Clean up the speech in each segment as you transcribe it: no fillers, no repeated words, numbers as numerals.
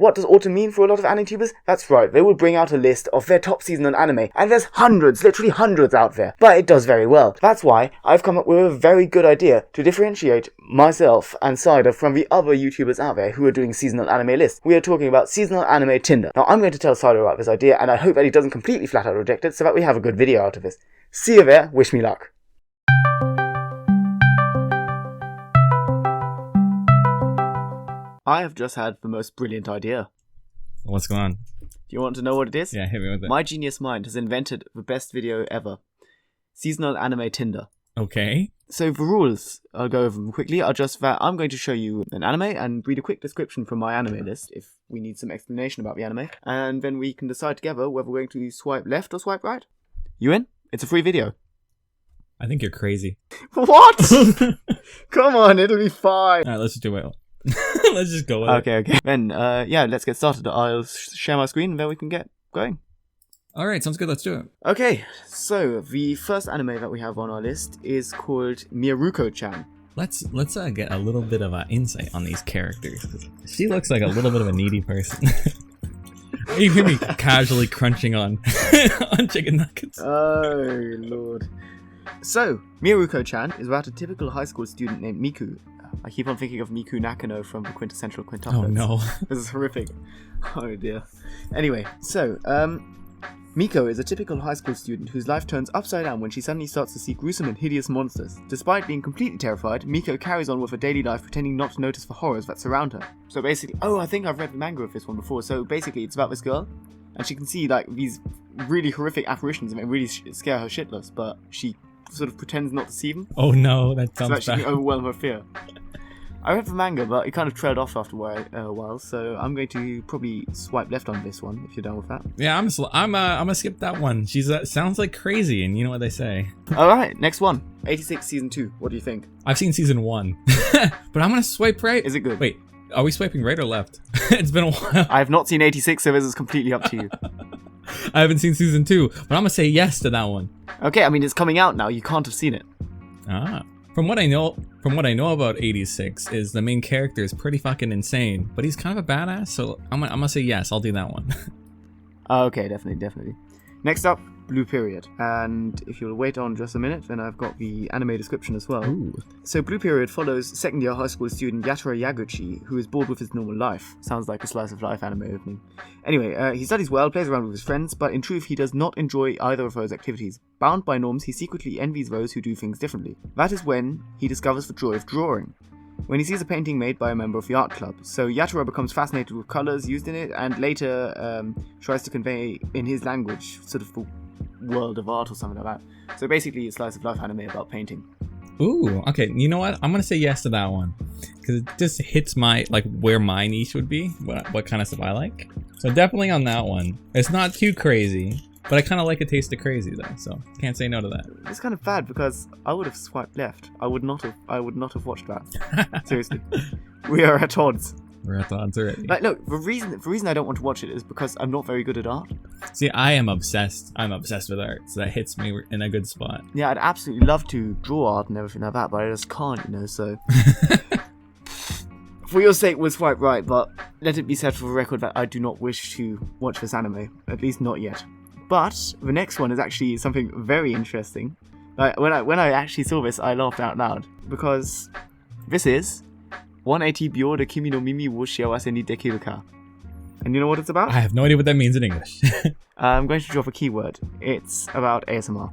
What does autumn mean for a lot of anime-tubers? That's right, they will bring out a list of their top seasonal anime, and there's hundreds, literally hundreds out there, but it does very well. That's why I've come up with a very good idea to differentiate myself and Cider from the other YouTubers out there who are doing seasonal anime lists. We are talking about seasonal anime TINDER. Now I'm going to tell Cider about this idea, and I hope that he doesn't completely flat out reject it so that we have a good video out of this. See you there, wish me luck. I have just had the most brilliant idea. What's going on? Do you want to know what it is? Yeah, hit me with it. My genius mind has invented the best video ever. Seasonal anime TINDER. Okay. So the rules, I'll go over them quickly, are just that I'm going to show you an anime and read a quick description from my anime list if we need some explanation about the anime. And then we can decide together whether we're going to swipe left or swipe right. You in? It's a free video. I think you're crazy. What? Come on, it'll be fine. Alright, let's just do it. Let's just go with it. Okay. Then, yeah, let's get started. I'll share my screen and then we can get going. Alright, sounds good. Let's do it. Okay, so the first anime that we have on our list is called Mieruko-chan. Let's get a little bit of insight on these characters. She looks like a little bit of a needy person. You hear me casually crunching on chicken nuggets. Oh, Lord. So, Mieruko-chan is about a typical high school student named Miku. I keep on thinking of Miku Nakano from the Quintessential Quintuplets. Oh no. This is horrific. Oh dear. Anyway, so, Miko is a typical high school student whose life turns upside down when she suddenly starts to see gruesome and hideous monsters. Despite being completely terrified, Miko carries on with her daily life pretending not to notice the horrors that surround her. So basically, I think I've read the manga of this one before, so basically it's about this girl, and she can see like these really horrific apparitions and they really scare her shitless, but she sort of pretends not to see them. Oh no, that sounds bad. So that she can overwhelm her fear. I read the manga, but it kind of trailed off after a while, so I'm going to probably swipe left on this one, if you're done with that. Yeah, I'm gonna skip that one. She's sounds like crazy, and you know what they say. Alright, next one. 86 Season 2, what do you think? I've seen Season 1, but I'm gonna swipe right. Is it good? Wait, are we swiping right or left? It's been a while. I have not seen 86, so this is completely up to you. I haven't seen Season 2, but I'm gonna say yes to that one. Okay, I mean, it's coming out now, you can't have seen it. Ah. From what I know about 86 is the main character is pretty fucking insane, but he's kind of a badass, so I'm gonna say yes, I'll do that one. Okay, definitely. Next up, Blue Period. And if you'll wait on just a minute, then I've got the anime description as well. Ooh. So Blue Period follows second-year high school student Yatora Yaguchi, who is bored with his normal life. Sounds like a slice of life anime opening. Anyway, he studies well, plays around with his friends, but in truth he does not enjoy either of those activities. Bound by norms, he secretly envies those who do things differently. That is when he discovers the joy of drawing. When he sees a painting made by a member of the art club. So Yatora becomes fascinated with colours used in it, and later tries to convey in his language sort of the world of art or something like that. So basically it's a slice of life anime about painting. Ooh, okay, you know what? I'm gonna say yes to that one. Because it just hits my, like, where my niche would be, what kind of stuff I like. So definitely on that one. It's not too crazy, but I kind of like a taste of crazy though, so can't say no to that. It's kind of bad because I would have swiped left. I would not have watched that. Seriously. We are at odds. We're at odds already. Like, look, the reason I don't want to watch it is because I'm not very good at art. See, I am obsessed. I'm obsessed with art, so that hits me in a good spot. Yeah, I'd absolutely love to draw art and everything like that, but I just can't, you know, so... For your sake, we'll swipe right, but let it be said for the record that I do not wish to watch this anime. At least not yet. But the next one is actually something very interesting. Like, when I actually saw this, I laughed out loud. Because this is 180 Bio de Kimi no Mimi wo Shiawase ni Dekiru ka. And you know what it's about? I have no idea what that means in English. I'm going to drop a keyword. It's about ASMR.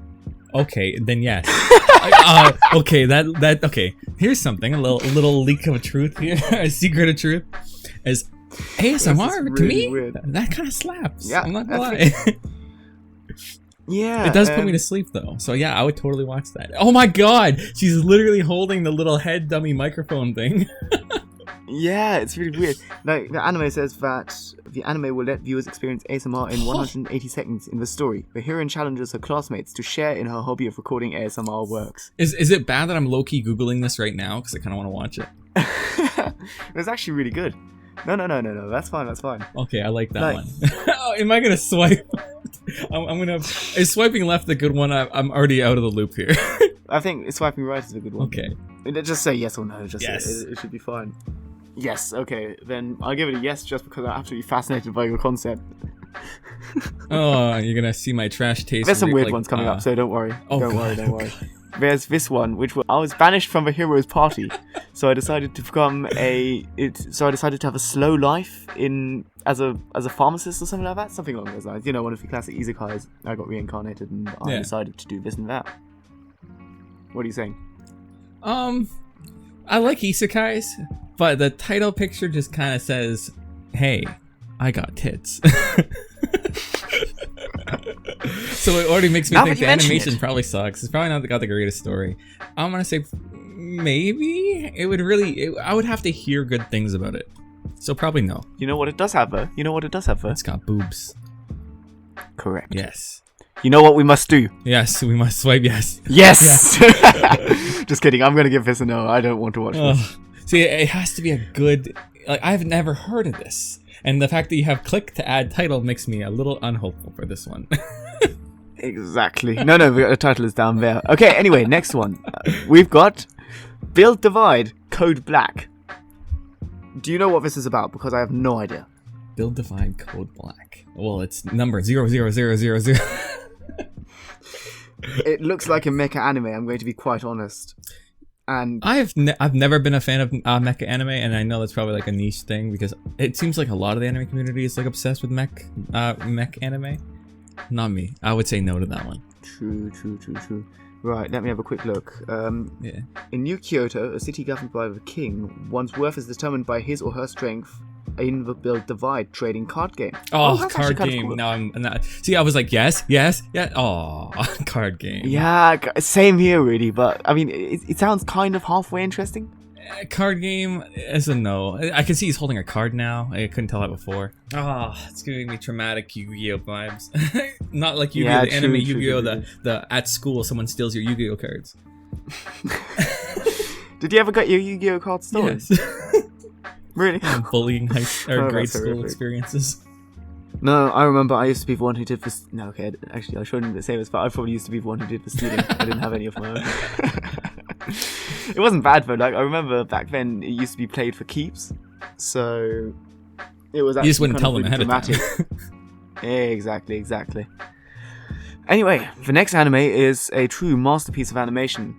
Okay, then yes. Okay, okay. Here's something, a little leak of truth here, a secret of truth. Is ASMR to me? Weird. That kind of slaps. Yeah, I'm not gonna lie. Yeah. It does put me to sleep though. So yeah, I would totally watch that. Oh my god! She's literally holding the little head dummy microphone thing. Yeah, it's really weird. Like, the anime says that the anime will let viewers experience ASMR in 180 seconds in the story. The heroine challenges her classmates to share in her hobby of recording ASMR works. Is it bad that I'm low-key Googling this right now? Because I kind of want to watch it. It's actually really good. No. That's fine. Okay, I like that one. Oh, am I gonna swipe? I'm gonna. Is swiping left a good one? I'm already out of the loop here. I think swiping right is a good one. Okay. Just say yes or no. Just yes. It should be fine. Yes, okay, then I'll give it a yes just because I'm absolutely fascinated by your concept. Oh, you're gonna see my trash taste. There's some weird ones coming up, so don't worry. Don't worry. There's this one, which I was banished from a hero's party, so I decided to become So I decided to have a slow life as a pharmacist or something like that, something along those lines. You know, one of the classic isekais. I got reincarnated, and I decided to do this and that. What are you saying? I like isekais, but the title picture just kind of says, "Hey, I got tits." So it already makes me think the animation probably sucks. It's probably not got the greatest story. I'm gonna say maybe it would I would have to hear good things about it. So probably no. You know what it does have though? It's got boobs. Correct. Yes. You know what we must do? Yes, we must swipe yes. Yes! Just kidding. I'm gonna give this a no. I don't want to watch this. See, it has to be a good... Like, I've never heard of this. And the fact that you have click to add title makes me a little unhopeful for this one. Exactly. No, the title is down there. Okay, anyway, next one. We've got Build Divide, Code Black. Do you know what this is about? Because I have no idea. Build Divide, Code Black. Well, it's number 00000. It looks like a mecha anime, I'm going to be quite honest. And I've never been a fan of mecha anime, and I know that's probably like a niche thing because it seems like a lot of the anime community is like obsessed with mech anime. Not me. I would say no to that one. True. Right, let me have a quick look. Yeah. In New Kyoto, a city governed by the king, one's worth is determined by his or her strength in the Build Divide trading card game. Oh, card game. Cool. Now I'm not. See, I was like, yes. Oh, card game. Yeah, same here, really. But I mean, it sounds kind of halfway interesting. Card game is a no. I can see he's holding a card now. I couldn't tell that before. Oh, it's giving me traumatic Yu-Gi-Oh vibes. Not like Yu-Gi-Oh, the anime Yu-Gi-Oh, the at school someone steals your Yu-Gi-Oh cards. Did you ever get your Yu-Gi-Oh card stolen? Yes. Really? Bullying grade school experiences. No, I remember I used to be the one who did this. No, okay, actually I shouldn't say this, but I probably used to be the one who did the stealing. I didn't have any of my own. It wasn't bad though. Like I remember back then, it used to be played for keeps, so it was. Actually you just wouldn't tell them ahead of time. Exactly. Anyway, the next anime is a true masterpiece of animation.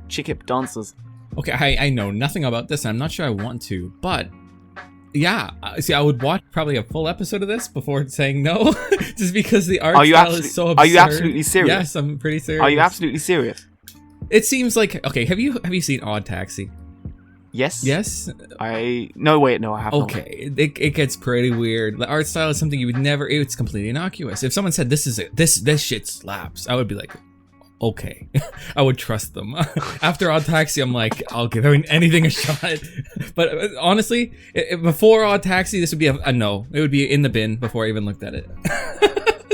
Chickip Dancers. Okay, I know nothing about this. I'm not sure I want to, but yeah. See, I would watch probably a full episode of this before saying no, just because the art style is so absurd. Are you absolutely serious? Yes, I'm pretty serious. Are you absolutely serious? It seems like okay. Have you seen Odd Taxi? Yes. Yes. No, wait, no, I haven't. Okay, it gets pretty weird. The art style is something you would never. It's completely innocuous. If someone said this shit slaps, I would be like, okay, I would trust them. After Odd Taxi, I'm like, I'll give anything a shot. But honestly, before Odd Taxi, this would be a no. It would be in the bin before I even looked at it.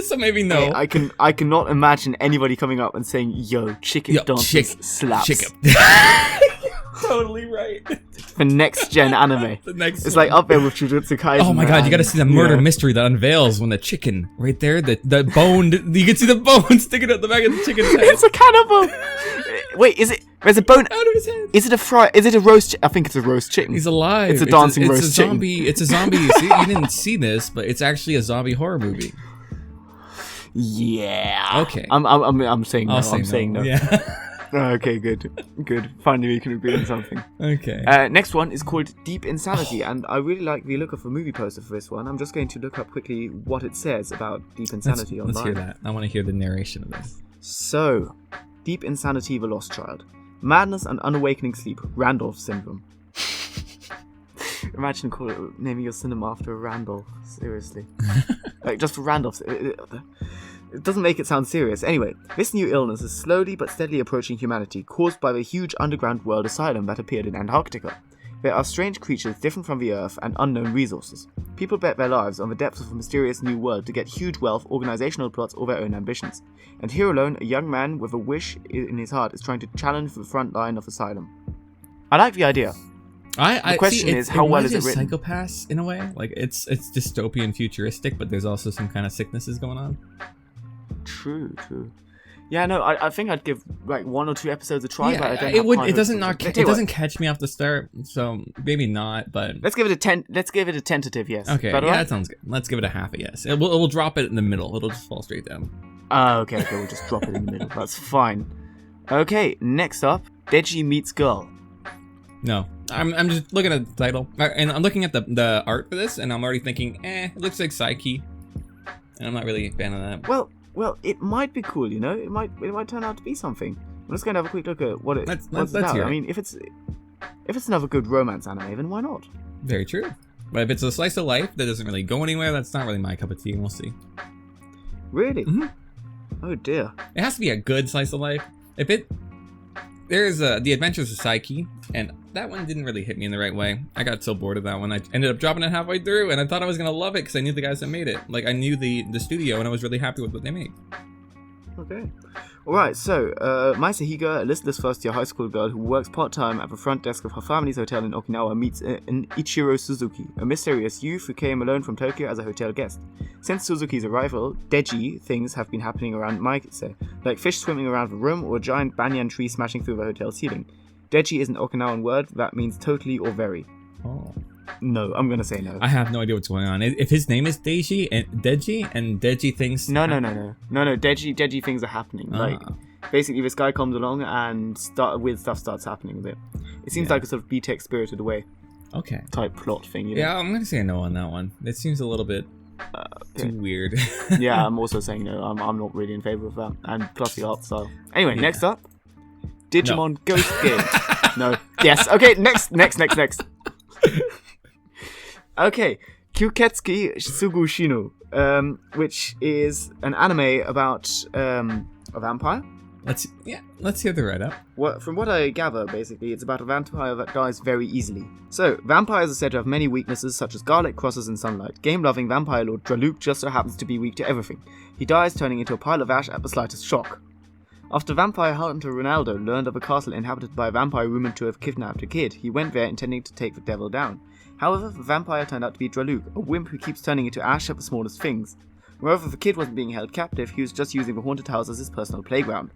So maybe no. Hey, I cannot imagine anybody coming up and saying, "Yo, Chickip Dancers slaps." Chickip. Totally right. The next gen anime. It's like up there with Jujutsu Kaisen. Oh my god, you gotta see the murder mystery that unveils when the chicken right there, the bone, you can see the bone sticking out the back of the chicken's head. It's a cannibal. Wait, is it? There's a bone out of his head. Is it a fry? Is it a roast? I think it's a roast chicken. He's alive. It's a dancing roast chicken. It's a zombie. See, you didn't see this, but it's actually a zombie horror movie. Yeah. Okay. I'm saying no. I'm saying no. Yeah. Okay, good. Finally, we can agree on something. Okay. Next one is called Deep Insanity, and I really like the look of the movie poster for this one. I'm just going to look up quickly what it says about Deep Insanity online. Let's hear that. I want to hear the narration of this. So, Deep Insanity, The Lost Child. Madness and unawakening sleep, Randolph syndrome. Imagine naming your cinema after Randolph. Seriously. Like, just for Randolph. It doesn't make it sound serious. Anyway, this new illness is slowly but steadily approaching humanity, caused by the huge underground world asylum that appeared in Antarctica. There are strange creatures different from the Earth and unknown resources. People bet their lives on the depths of a mysterious new world to get huge wealth, organizational plots, or their own ambitions. And here alone, a young man with a wish in his heart is trying to challenge the front line of asylum. I like the idea. The question is, how well is it written? Psychopaths in a way, like it's dystopian, futuristic, but there's also some kind of sicknesses going on. True. Yeah, no, I think I'd give like 1 or 2 episodes a try. Yeah, but I don't it have would. high It doesn't hopes. not. It doesn't catch me off the start, so maybe not. But Let's give it a 10. Let's give it a tentative yes. okay, Better yeah, right? that sounds good. Let's give it a half a yes. It will drop it in the middle. It'll just fall straight down. Okay, we'll just drop it in the middle. That's fine. Okay, next up, Denchi meets girl. No, I'm just looking at the title, and I'm looking at the art for this, and I'm already thinking, it looks like Saiki, and I'm not really a fan of that. Well, it might be cool, you know. It might turn out to be something. I'm just going to have a quick look at what Let's what's about. hear it. I mean, if it's another good romance anime, then why not? Very true. But if it's a slice of life that doesn't really go anywhere, that's not really my cup of tea. We'll see. Really? Mhm. Oh dear. It has to be a good slice of life. There's The Adventures of Saiki, and that one didn't really hit me in the right way. I got so bored of that one. I ended up dropping it halfway through, and I thought I was gonna love it because I knew the guys that made it. Like, I knew the studio, and I was really happy with what they made. Okay. Alright, so, Maisa Higa, a listless first-year high school girl who works part-time at the front desk of her family's hotel in Okinawa, meets an Ichiro Suzuki, a mysterious youth who came alone from Tokyo as a hotel guest. Since Suzuki's arrival, Deji things have been happening around Maise, like fish swimming around the room or a giant banyan tree smashing through the hotel ceiling. Deji is an Okinawan word that means totally or very. Oh. No, I'm gonna say no. I have no idea what's going on. If his name is Deji and Deji thinks... No, Deji things are happening. Like, basically this guy comes along and weird stuff starts happening with it. It seems like a sort of B-Tech Spirited Away type plot thing, you know? Yeah, I'm gonna say no on that one. It seems a little bit too weird. Yeah, I'm also saying no. I'm not really in favour of that. And plus the art style. Anyway, next up, Digimon Ghost Game. No. Yes. Okay. Next. Okay, Kyuuketsuki Sugu Shinu, which is an anime about a vampire. Let's hear the write-up. From what I gather, basically, it's about a vampire that dies very easily. So, vampires are said to have many weaknesses, such as garlic, crosses, and sunlight. Game-loving vampire lord Draluk just so happens to be weak to everything. He dies, turning into a pile of ash at the slightest shock. After vampire hunter Ronaldo learned of a castle inhabited by a vampire rumored to have kidnapped a kid, he went there intending to take the devil down. However, the vampire turned out to be Draluk, a wimp who keeps turning into ash at the smallest things. Moreover, the kid wasn't being held captive, he was just using the haunted house as his personal playground.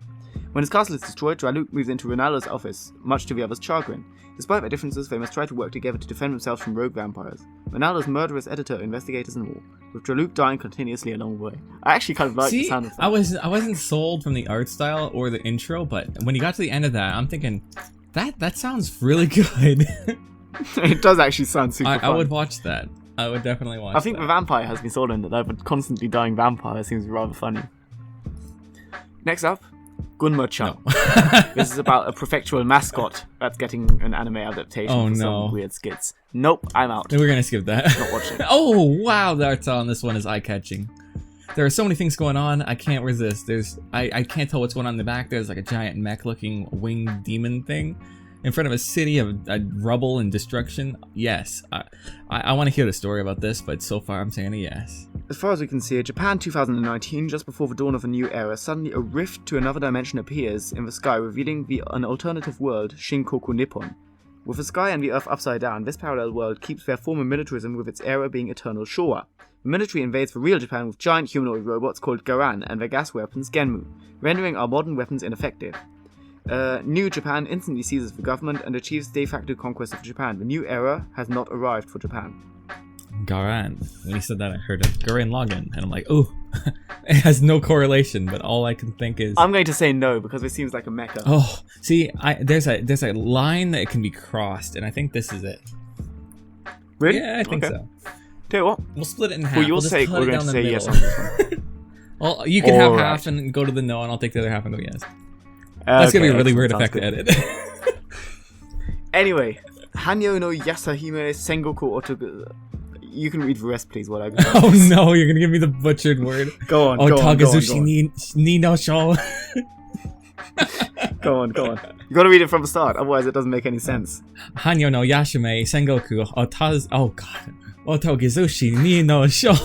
When his castle is destroyed, Draluk moves into Ronaldo's office, much to the other's chagrin. Despite their differences, they must try to work together to defend themselves from rogue vampires. Ronaldo's murderous editor, investigators, and more, with Draluk dying continuously along the way. I actually kind of like the sound of that. I wasn't sold from the art style or the intro, but when you got to the end of that, I'm thinking, that sounds really good. It does actually sound super fun. I would watch that. I would definitely watch that. I think the vampire has been sold in that, but constantly dying vampire seems rather funny. Next up, Gunmo-chan. No. This is about a prefectural mascot that's getting an anime adaptation for some weird skits. Nope, I'm out. We're gonna skip that. Not watching. Oh wow, the art style on this one is eye-catching. There are so many things going on, I can't resist. I can't tell what's going on in the back. There's like a giant mech-looking winged demon thing in front of a city of rubble and destruction. Yes, I want to hear the story about this, but so far I'm saying a yes. As far as we can see, Japan 2019, just before the dawn of a new era, suddenly a rift to another dimension appears in the sky, revealing an alternative world, Shinkoku Nippon. With the sky and the earth upside down, this parallel world keeps their former militarism, with its era being eternal Showa. The military invades the real Japan with giant humanoid robots called Garan and their gas weapons Genmu, rendering our modern weapons ineffective. New Japan instantly seizes the government and achieves de facto conquest of Japan. The new era has not arrived for Japan. Garan. When he said that, I heard of Gurren Lagann, and I'm like, ooh, it has no correlation. But all I can think is, I'm going to say no because it seems like a mecha. Oh, see, there's a line that can be crossed, and I think this is it. Really? Yeah, I think so. Tell you what, we'll split it in half. for your We'll just sake, cut we're it going down to the say yes middle. on this one. Well, you can have All half right. and go to the no, and I'll take the other half and go yes. That's gonna be a really weird effect to edit. Anyway, Hanyo no Yasahime Sengoku Otogibanashi. You can read the rest, please, while I go. Oh no, you're gonna give me the butchered word. Go on, go on. Otagazushi ni no sho. Go on. You gotta read it from the start, otherwise it doesn't make any sense. Hanyo no Yashime Sengoku Otogizushi ni no sho.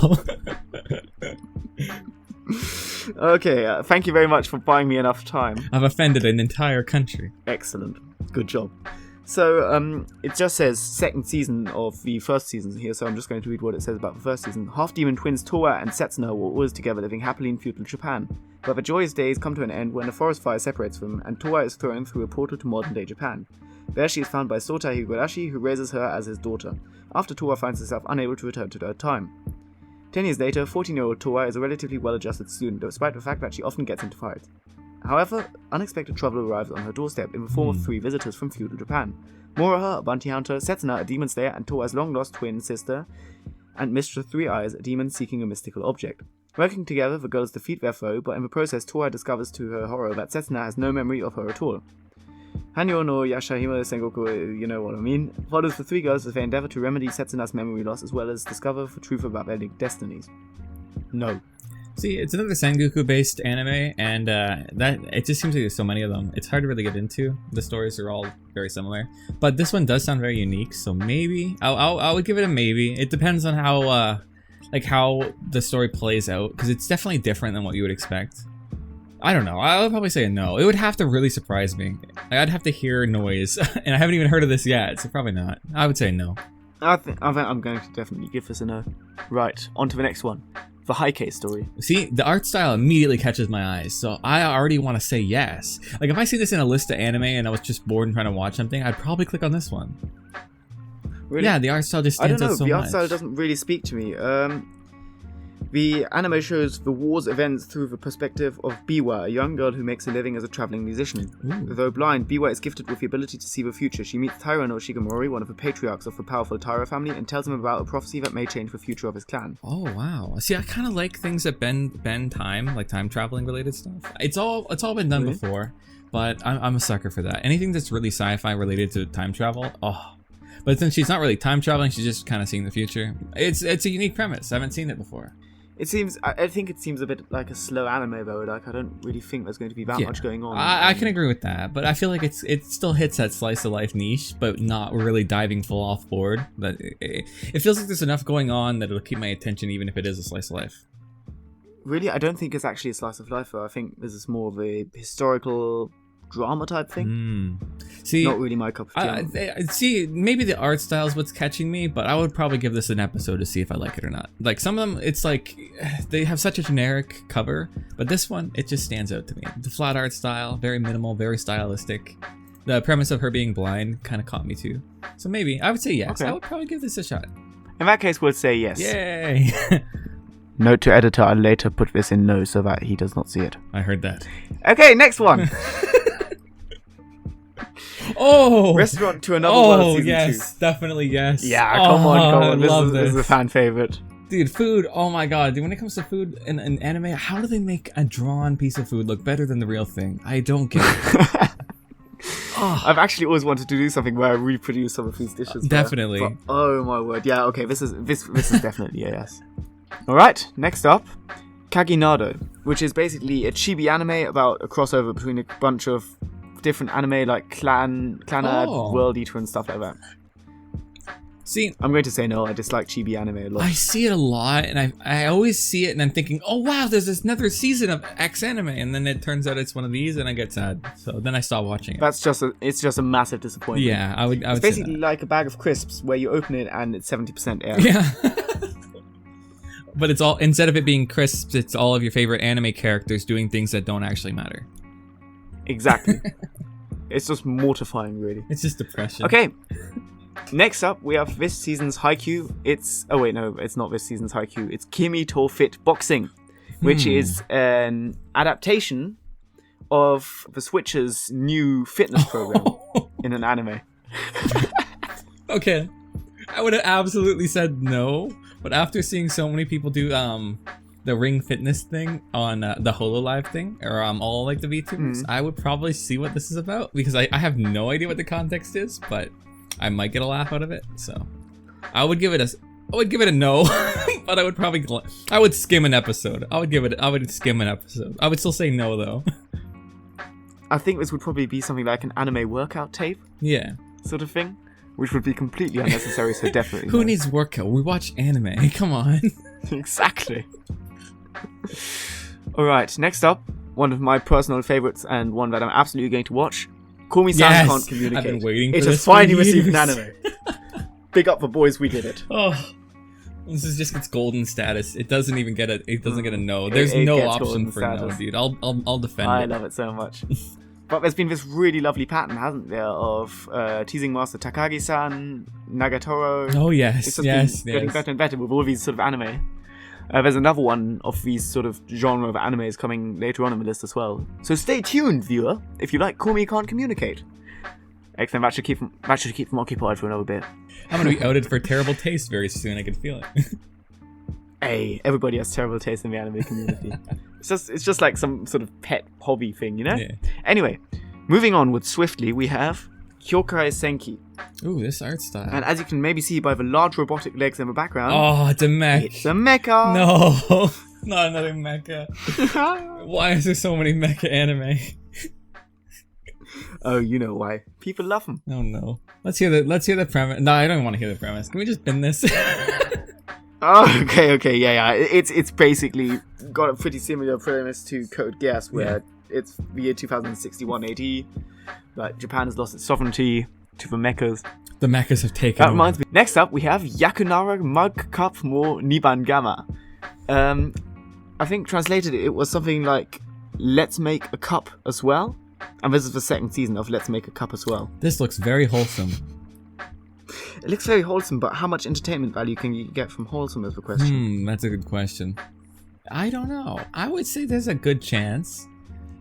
Okay, thank you very much for buying me enough time. I've offended an entire country. Excellent. Good job. So, it just says second season of the first season here, so I'm just going to read what it says about the first season. Half-demon twins Towa and Setsuna were always together, living happily in feudal Japan. But the joyous days come to an end when a forest fire separates them, and Towa is thrown through a portal to modern-day Japan. There she is found by Sota Higurashi, who raises her as his daughter, after Towa finds herself unable to return to her time. 10 years later, 14-year-old Towa is a relatively well-adjusted student, despite the fact that she often gets into fights. However, unexpected trouble arrives on her doorstep in the form of 3 visitors from feudal Japan. Moroha, a bounty hunter, Setsuna, a demon slayer, and Towa's long-lost twin sister, and Mistress Three Eyes, a demon seeking a mystical object. Working together, the girls defeat their foe, but in the process, Towa discovers to her horror that Setsuna has no memory of her at all. Hanyo no Yashahime Sengoku, you know what I mean, follows the 3 girls as they endeavor to remedy Setsuna's memory loss as well as discover the truth about their linked destinies. No. See, it's another Sankaku-based anime, and that it just seems like there's so many of them. It's hard to really get into. The stories are all very similar, but this one does sound very unique. So maybe I would give it a maybe. It depends on how the story plays out, because it's definitely different than what you would expect. I don't know. I would probably say a no. It would have to really surprise me. I'd have to hear noise, and I haven't even heard of this yet, so probably not. I would say no. I think I'm going to definitely give this a no. Right, on to the next one. The Heike story. See, the art style immediately catches my eyes, so I already want to say yes. Like, if I see this in a list of anime and I was just bored and trying to watch something, I'd probably click on this one. Really? Yeah, the art style just stands out so much. The art style doesn't really speak to me. The anime shows the war's events through the perspective of Biwa, a young girl who makes a living as a traveling musician. Ooh. Though blind, Biwa is gifted with the ability to see the future. She meets Taira no Shigemori, one of the patriarchs of the powerful Taira family, and tells him about a prophecy that may change the future of his clan. Oh wow! See, I kind of like things that bend time, like time traveling related stuff. It's all been done before, but I'm a sucker for that. Anything that's really sci-fi related to time travel, oh. But since she's not really time traveling, she's just kind of seeing the future. It's a unique premise. I haven't seen it before. I think it seems a bit like a slow anime though. Like, I don't really think there's going to be that much going on. I can agree with that, but I feel like it still hits that slice of life niche, but not really diving full off board. But it feels like there's enough going on that it'll keep my attention, even if it is a slice of life. Really, I don't think it's actually a slice of life though. I think this is more of a historical drama type thing. See, not really my cup of tea. See, maybe the art style is what's catching me, but I would probably give this an episode to see if I like it or not. Like, some of them, it's like they have such a generic cover, but this one, it just stands out to me. The flat art style, very minimal, very stylistic. The premise of her being blind kind of caught me too. So maybe I would say yes. Okay. I would probably give this a shot. In that case, we'll say yes. Yay! Note to editor: I'll later put this in no so that he does not see it. I heard that. Okay, next one. Oh! Restaurant to Another World Season 2. Yes, definitely yes. Yeah, come on. This is a fan favorite. Dude, food, oh my god. Dude, when it comes to food in anime, how do they make a drawn piece of food look better than the real thing? I don't get it. I've actually always wanted to do something where I reproduce some of these dishes. Definitely. But, oh my word. Yeah, okay, this is definitely a yes. Alright, next up, Kaginado, which is basically a chibi anime about a crossover between a bunch of different anime like Clanad, World Eater and stuff like that. See, I'm going to say no. I dislike chibi anime a lot. I see it a lot, and I always see it, and I'm thinking, oh wow, there's this another season of X anime, and then it turns out it's one of these, and I get sad. So then I stop watching it. It's just a massive disappointment. Yeah, I would. It's basically like a bag of crisps where you open it and it's 70% air. Yeah. But it's all, instead of it being crisps, it's all of your favorite anime characters doing things that don't actually matter. Exactly. It's just mortifying, really. It's just depression. Okay. Next up, we have this season's Haikyuu. It's not this season's Haikyuu. It's Kimi to Fit Boxing, which is an adaptation of the Switch's new fitness program in an anime. Okay. I would have absolutely said no, but after seeing so many people do the ring fitness thing on the HoloLive thing, or all like the VTubers, I would probably see what this is about, because I have no idea what the context is, but I might get a laugh out of it. So I would give it a no, but I would skim an episode. I would skim an episode. I would still say no though. I think this would probably be something like an anime workout tape. Yeah. Sort of thing, which would be completely unnecessary, so definitely Who no. needs workout? We watch anime. Come on. Exactly. Alright, next up, one of my personal favorites and one that I'm absolutely going to watch, Call-me-san Yes! can't communicate. I've been waiting for It this has finally for received an years. anime. Big up for boys, we did it. Oh, this is just its golden status. It doesn't even get a. It doesn't get a no. There's it no gets option golden for no, status. dude. I'll defend I it. love it so much. But there's been this really lovely pattern, hasn't there, of teasing Master Takagi-san, Nagatoro. Oh It's yes, just yes, been getting yes. better and better with all these sort of anime. There's another one of these sort of genre of animes coming later on in the list as well. So stay tuned, viewer, if you like Call Me Can't Communicate. Excellent, that should keep them occupied for another bit. I'm gonna be outed for terrible taste very soon. I can feel it. Hey, everybody has terrible taste in the anime community. It's just like some sort of pet hobby thing, you know? Yeah. Anyway, moving onward swiftly, we have Kyoukai Senki. Ooh, this art style. And as you can maybe see by the large robotic legs in the background, Oh, it's a mech. it's a mecha! No, not another mecha. Why is there so many mecha anime? Oh, you know why. People love them. Oh no. Let's hear the premise. No, I don't want to hear the premise. Can we just bin this? Oh, okay, yeah. It's basically got a pretty similar premise to Code Geass, where it's the year 2061 AD, but Japan has lost its sovereignty to the mechas. The mechas have taken That over. reminds me. Next up, we have Yakunara Mug Cup Mo Niban Gamma. I think translated it was something like "Let's make a cup as well," and this is the second season of "Let's Make a Cup as well." This looks very wholesome. It looks very wholesome, but how much entertainment value can you get from wholesome is the question. That's a good question. I don't know. I would say there's a good chance.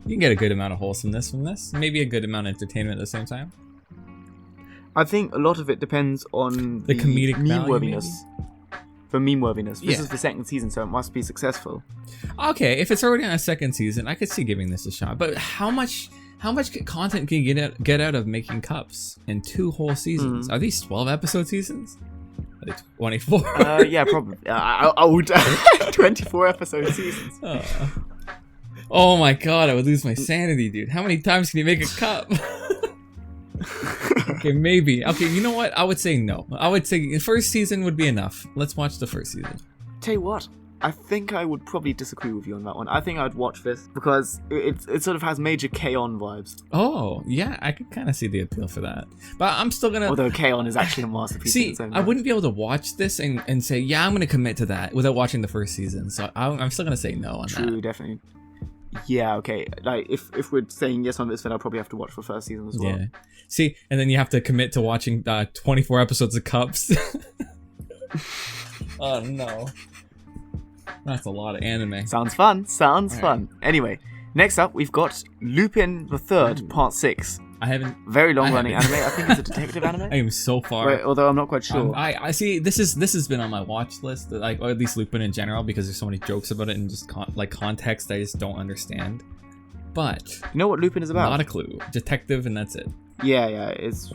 You can get a good amount of wholesomeness from this. Maybe a good amount of entertainment at the same time. I think a lot of it depends on The comedic value, meme-worthiness. The meme-worthiness. This Yeah. is the second season, so it must be successful. Okay, if it's already on a second season, I could see giving this a shot. But how much content can you get out of making cups in 2 whole seasons? Are these 12-episode seasons? Are they 24? Yeah, probably. I would 24 episode seasons. Oh my god, I would lose my sanity, dude. How many times can you make a cup? Okay, maybe. Okay, you know what? I would say no. I would say the first season would be enough. Let's watch the first season. Tell you what, I think I would probably disagree with you on that one. I think I'd watch this because it sort of has major K-On! Vibes. Oh, yeah, I could kind of see the appeal for that. But I'm still gonna... Although K-On! Is actually a masterpiece. in See, its own I right. wouldn't be able to watch this and say, yeah, I'm gonna commit to that without watching the first season. So I'm still gonna say no on that. True, definitely. Yeah, okay. Like, if we're saying yes on this, then I'll probably have to watch the first season as well. Yeah. See, and then you have to commit to watching 24 episodes of Cups. Oh no. That's a lot of anime. Sounds fun. Anyway, next up, we've got Lupin the Third, Part 6. I haven't... Very long-running anime. I think it's a detective anime. I am so far. Right, although I'm not quite sure. I see. This has been on my watch list, like, or at least Lupin in general, because there's so many jokes about it and just context I just don't understand. But You know what Lupin is about? not a clue. Detective, and that's it. Yeah. It's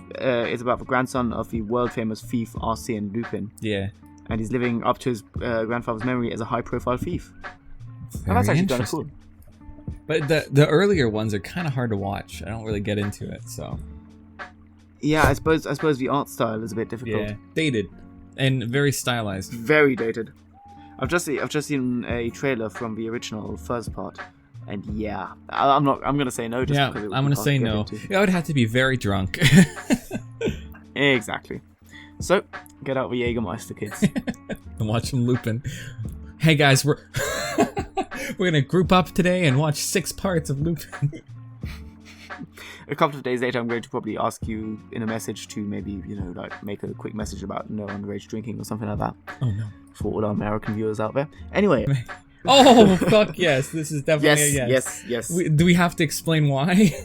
about the grandson of the world-famous thief Arsène Lupin, Yeah. and he's living up to his grandfather's memory as a high-profile thief. And Very that's actually kind of interesting. cool. But the earlier ones are kind of hard to watch. I don't really get into it, so Yeah, I suppose the art style is a bit difficult. yeah, dated and very stylized. Very dated. I've just seen a trailer from the original first part, and yeah, I'm gonna say no. Just Yeah, because it would I'm be gonna hard say to get no. into. I would have to be very drunk. Exactly. So get out the Jägermeister, kids. And watch some Lupin. Hey guys, we're gonna group up today and watch 6 parts of Lupin. A couple of days later, I'm going to probably ask you in a message to maybe like make a quick message about no underage drinking or something like that Oh no. for all our American viewers out there. Anyway, Oh fuck yes, this is definitely a yes. yes. Do we have to explain why?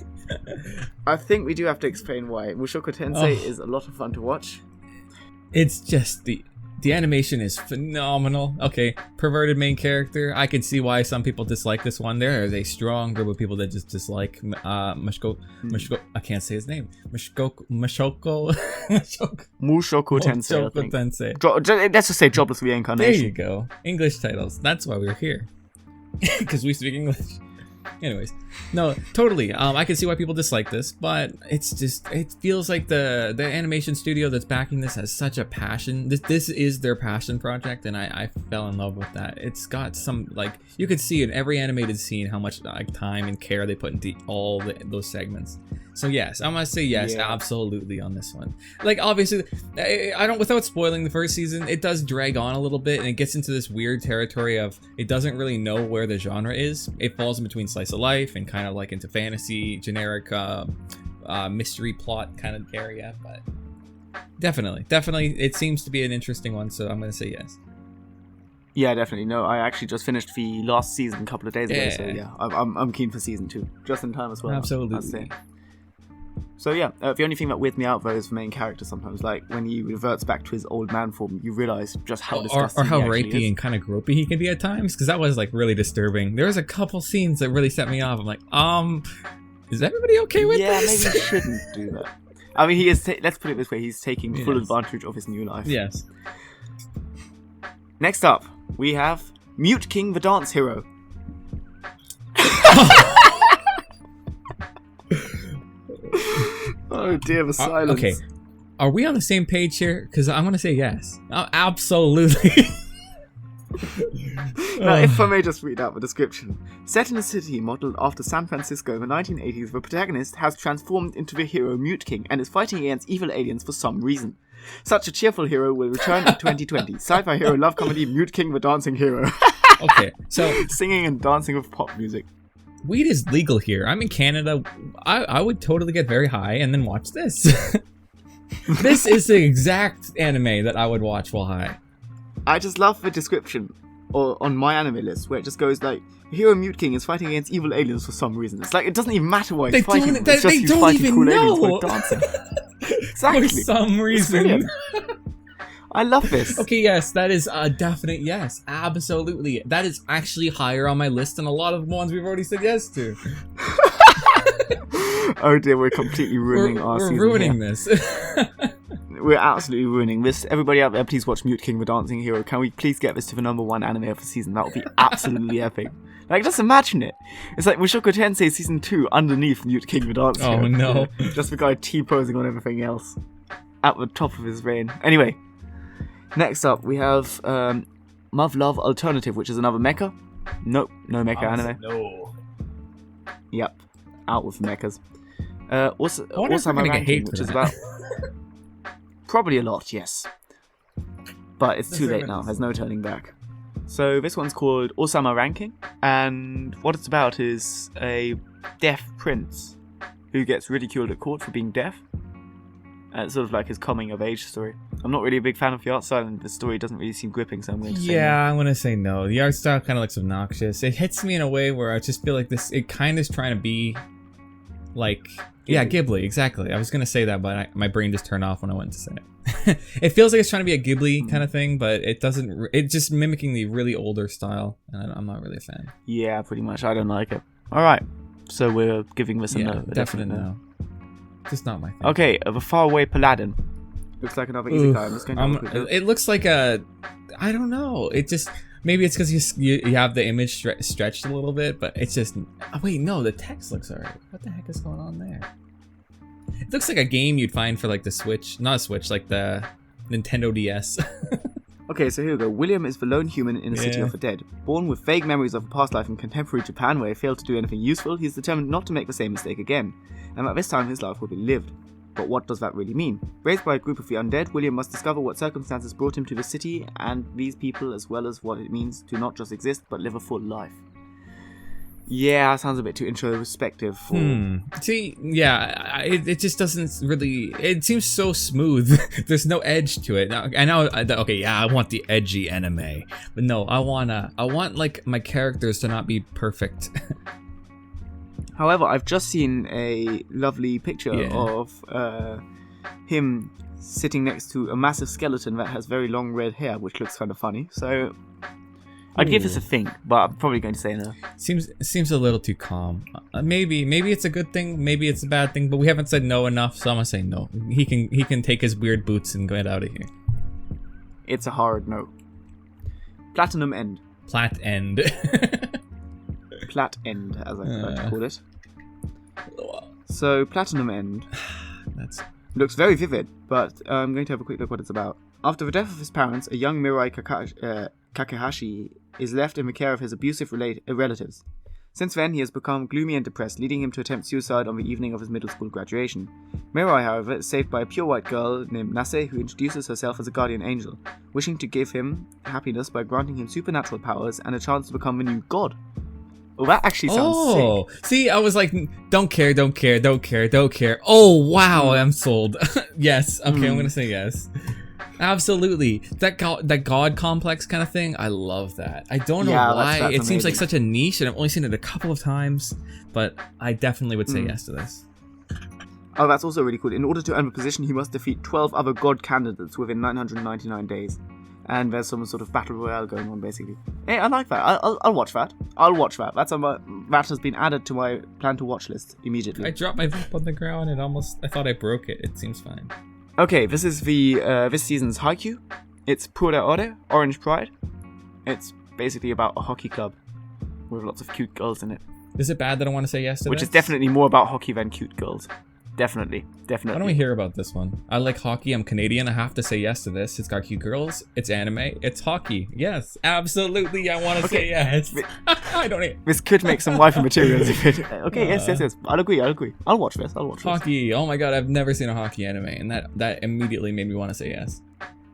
I think we do have to explain why. Mushoku Tensei is a lot of fun to watch. It's just the animation is phenomenal. Okay, perverted main character. I can see why some people dislike this one. There is a strong group of people that just dislike Mashiko. I can't say his name. Mushoku Mushoku Tensei, I think. Tensei. Let's just say Jobless There Reincarnation. you go. English titles. That's why we're here. Because we speak English. Anyways, no, totally. I can see why people dislike this, but it feels like the animation studio that's backing this has such a passion. This is their passion project, and I fell in love with that. It's got some, like, you could see in every animated scene how much like time and care they put into all those segments. So yes, I'm gonna say yes, Yeah. absolutely on this one. Like obviously, I don't, without spoiling the first season, it does drag on a little bit and it gets into this weird territory of it doesn't really know where the genre is. It falls in between slice of life and kind of like into fantasy, generic mystery plot kind of area. But definitely, it seems to be an interesting one. So I'm gonna say yes. Yeah, definitely. No, I actually just finished the last season a couple of days ago, Yeah. so yeah, I'm keen for season 2, just in time as well. Absolutely. I'd say. So yeah, the only thing that weirds me out though is the main character sometimes. Like when he reverts back to his old man form, you realize just how disgusting or how he actually rapey is. and kind of gropey he can be at times, because that was like really disturbing. There was a couple scenes that really set me off. I'm like, is everybody okay with this? Yeah, maybe he shouldn't do that. I mean, he is. Let's put it this way: he's taking full Yes. advantage of his new life. Yes. Next up, we have Muteking, the dance hero. Oh dear, the silence. Okay, are we on the same page here? Because I'm gonna say yes. Absolutely. Now, if I may just read out the description. Set in a city modelled after San Francisco in the 1980s, the protagonist has transformed into the hero Muteking and is fighting against evil aliens for some reason. Such a cheerful hero will return in 2020. Sci-fi hero love comedy Muteking the dancing hero. Okay, so Singing and dancing with pop music. weed is legal here. I'm in Canada. I would totally get very high and then watch this. This is the exact anime that I would watch while high. I just love the description or on my anime list where it just goes like, hero Muteking is fighting against evil aliens for some reason. It's like, it doesn't even matter why he's fighting them. It's just they he's don't fighting even cool know. aliens by dancing. Exactly. For some reason. brilliant. I love this. Okay, yes, that is a definite yes. Absolutely. That is actually higher on my list than a lot of the ones we've already said yes to. Oh dear, we're completely ruining our season. We're ruining here. this. We're absolutely ruining this. Everybody out there, please watch Muteking the Dancing Hero. Can we please get this to the #1 anime of the season? That would be absolutely epic. Like, just imagine it. It's like Mushoku Tensei Season 2 underneath Muteking the Dancing Hero. Oh no. Just the guy T-posing on everything else. At the top of his reign. Anyway. Next up, we have Muv Love Alternative, which is another mecha. Nope, no mecha anime. No. Yep, out with mechas. Also, I wonder if we're Ousama gonna get Ranking, hate for which is that. about probably a lot, yes. But it's too late now. Deservedness. There's no turning back. So this one's called Ousama Ranking, and what it's about is a deaf prince who gets ridiculed at court for being deaf. It's sort of like his coming of age story. I'm not really a big fan of the art style, and the story doesn't really seem gripping, so I'm going to say no. Yeah, I'm gonna say no. The art style kind of looks obnoxious. It hits me in a way where I just feel like this. It kind of is trying to be like, yeah, Ghibli. Exactly. I was gonna say that, but my brain just turned off when I went to say it. It feels like it's trying to be a Ghibli kind of thing, but it doesn't. It's just mimicking the really older style, and I'm not really a fan. Yeah, pretty much. I don't like it. All right, so we're giving this a Yeah, no. a definite no. Just not my thing. Okay, the faraway Paladin. Looks like another Isekai. I'm just going to have a quick look. It looks like a. I don't know. It just maybe it's because you have the image stretched a little bit, but it's just. Oh, wait, no, the text looks alright. What the heck is going on there? It looks like a game you'd find for like the Switch, not a Switch, like the Nintendo DS. Okay, so here we go. William is the lone human in a city Yeah. of the dead. Born with vague memories of a past life in contemporary Japan where he failed to do anything useful, he's determined not to make the same mistake again, and that this time his life will be lived. But what does that really mean? Raised by a group of the undead, William must discover what circumstances brought him to the city and these people, as well as what it means to not just exist, but live a full life. Yeah, sounds a bit too introspective for... See, yeah, it just doesn't really. It seems so smooth. There's no edge to it. Now, I know. Okay, yeah, I want the edgy anime, but no, I want like my characters to not be perfect. However, I've just seen a lovely picture of him sitting next to a massive skeleton that has very long red hair, which looks kind of funny. So I'd give this a think, but I'm probably going to say no. Seems a little too calm. Maybe it's a good thing, maybe it's a bad thing, but we haven't said no enough, so I'm gonna say no. He can take his weird boots and get out of here. It's a hard no. Platinum End. Plat end. Plat End, as I like to call it. So, Platinum End That's looks very vivid, but I'm going to have a quick look what it's about. After the death of his parents, a young Mirai Kakehashi is left in the care of his abusive relatives. Since then, he has become gloomy and depressed, leading him to attempt suicide on the evening of his middle school graduation. Mirai, however, is saved by a pure white girl named Nase, who introduces herself as a guardian angel, wishing to give him happiness by granting him supernatural powers and a chance to become the new god. Oh, that actually sounds sick. See, I was like, don't care. Oh, wow, I'm sold. Yes, okay, I'm gonna say yes. Absolutely. That god complex kind of thing, I love that. I don't know why. That's it seems like such a niche, and I've only seen it a couple of times, but I definitely would say yes to this. Oh, that's also really cool. In order to earn the position, he must defeat 12 other god candidates within 999 days. And there's some sort of battle royale going on, basically. Hey, I like that. I'll watch that. I'll watch that. That has been added to my plan to watch list immediately. I dropped my vape on the ground and I thought I broke it. It seems fine. Okay, this is the this season's Haikyuu. It's Pura Ore, Orange Pride. It's basically about a hockey club with lots of cute girls in it. Is it bad that I want to say yes to Which this? is definitely more about hockey than cute girls. Definitely. Why don't we hear about this one? I like hockey. I'm Canadian. I have to say yes to this. It's got cute girls. It's anime. It's hockey. Yes, absolutely. I want to say yes. I don't need. This could make some waifu materials. Okay, yes. I'll agree. I'll watch this. Hockey. Oh my god, I've never seen a hockey anime, and that immediately made me want to say yes.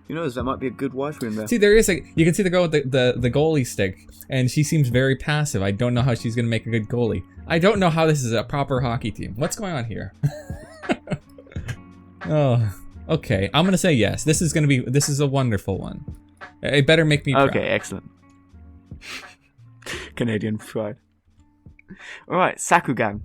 You know, there might be a good waifu in there. See, there is you can see the girl with the goalie stick, and she seems very passive. I don't know how she's gonna make a good goalie. I don't know how this is a proper hockey team. What's going on here? Oh, okay. I'm gonna say yes. This is a wonderful one. It better make me proud. Okay, excellent. Canadian pride. Alright, Sakugan.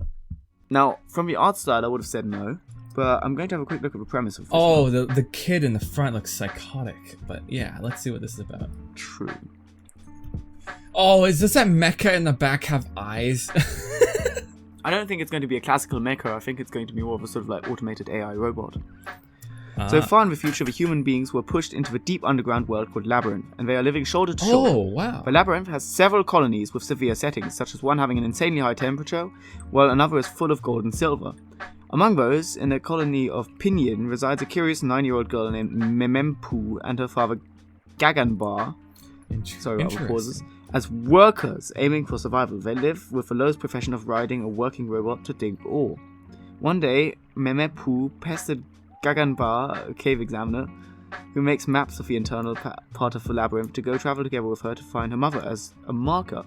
Now, from the art style, I would have said no, but I'm going to have a quick look at the premise of this one. The kid in the front looks psychotic, but yeah, let's see what this is about. True. Oh, does that mecha in the back have eyes? I don't think it's going to be a classical mecha. I think it's going to be more of a sort of like automated AI robot. So far in the future, the human beings were pushed into the deep underground world called Labyrinth, and they are living shoulder to shoulder. Oh, wow. The Labyrinth has several colonies with severe settings, such as one having an insanely high temperature, while another is full of gold and silver. Among those, in the colony of Pinyin, resides a curious 9-year-old girl named Memempu and her father Gaganbar. Sorry about the pauses. As workers aiming for survival, they live with the lowest profession of riding a working robot to dig ore. One day, Memepu pestered Gaganbar, a cave examiner, who makes maps of the internal part of the labyrinth, to go travel together with her to find her mother as a marker.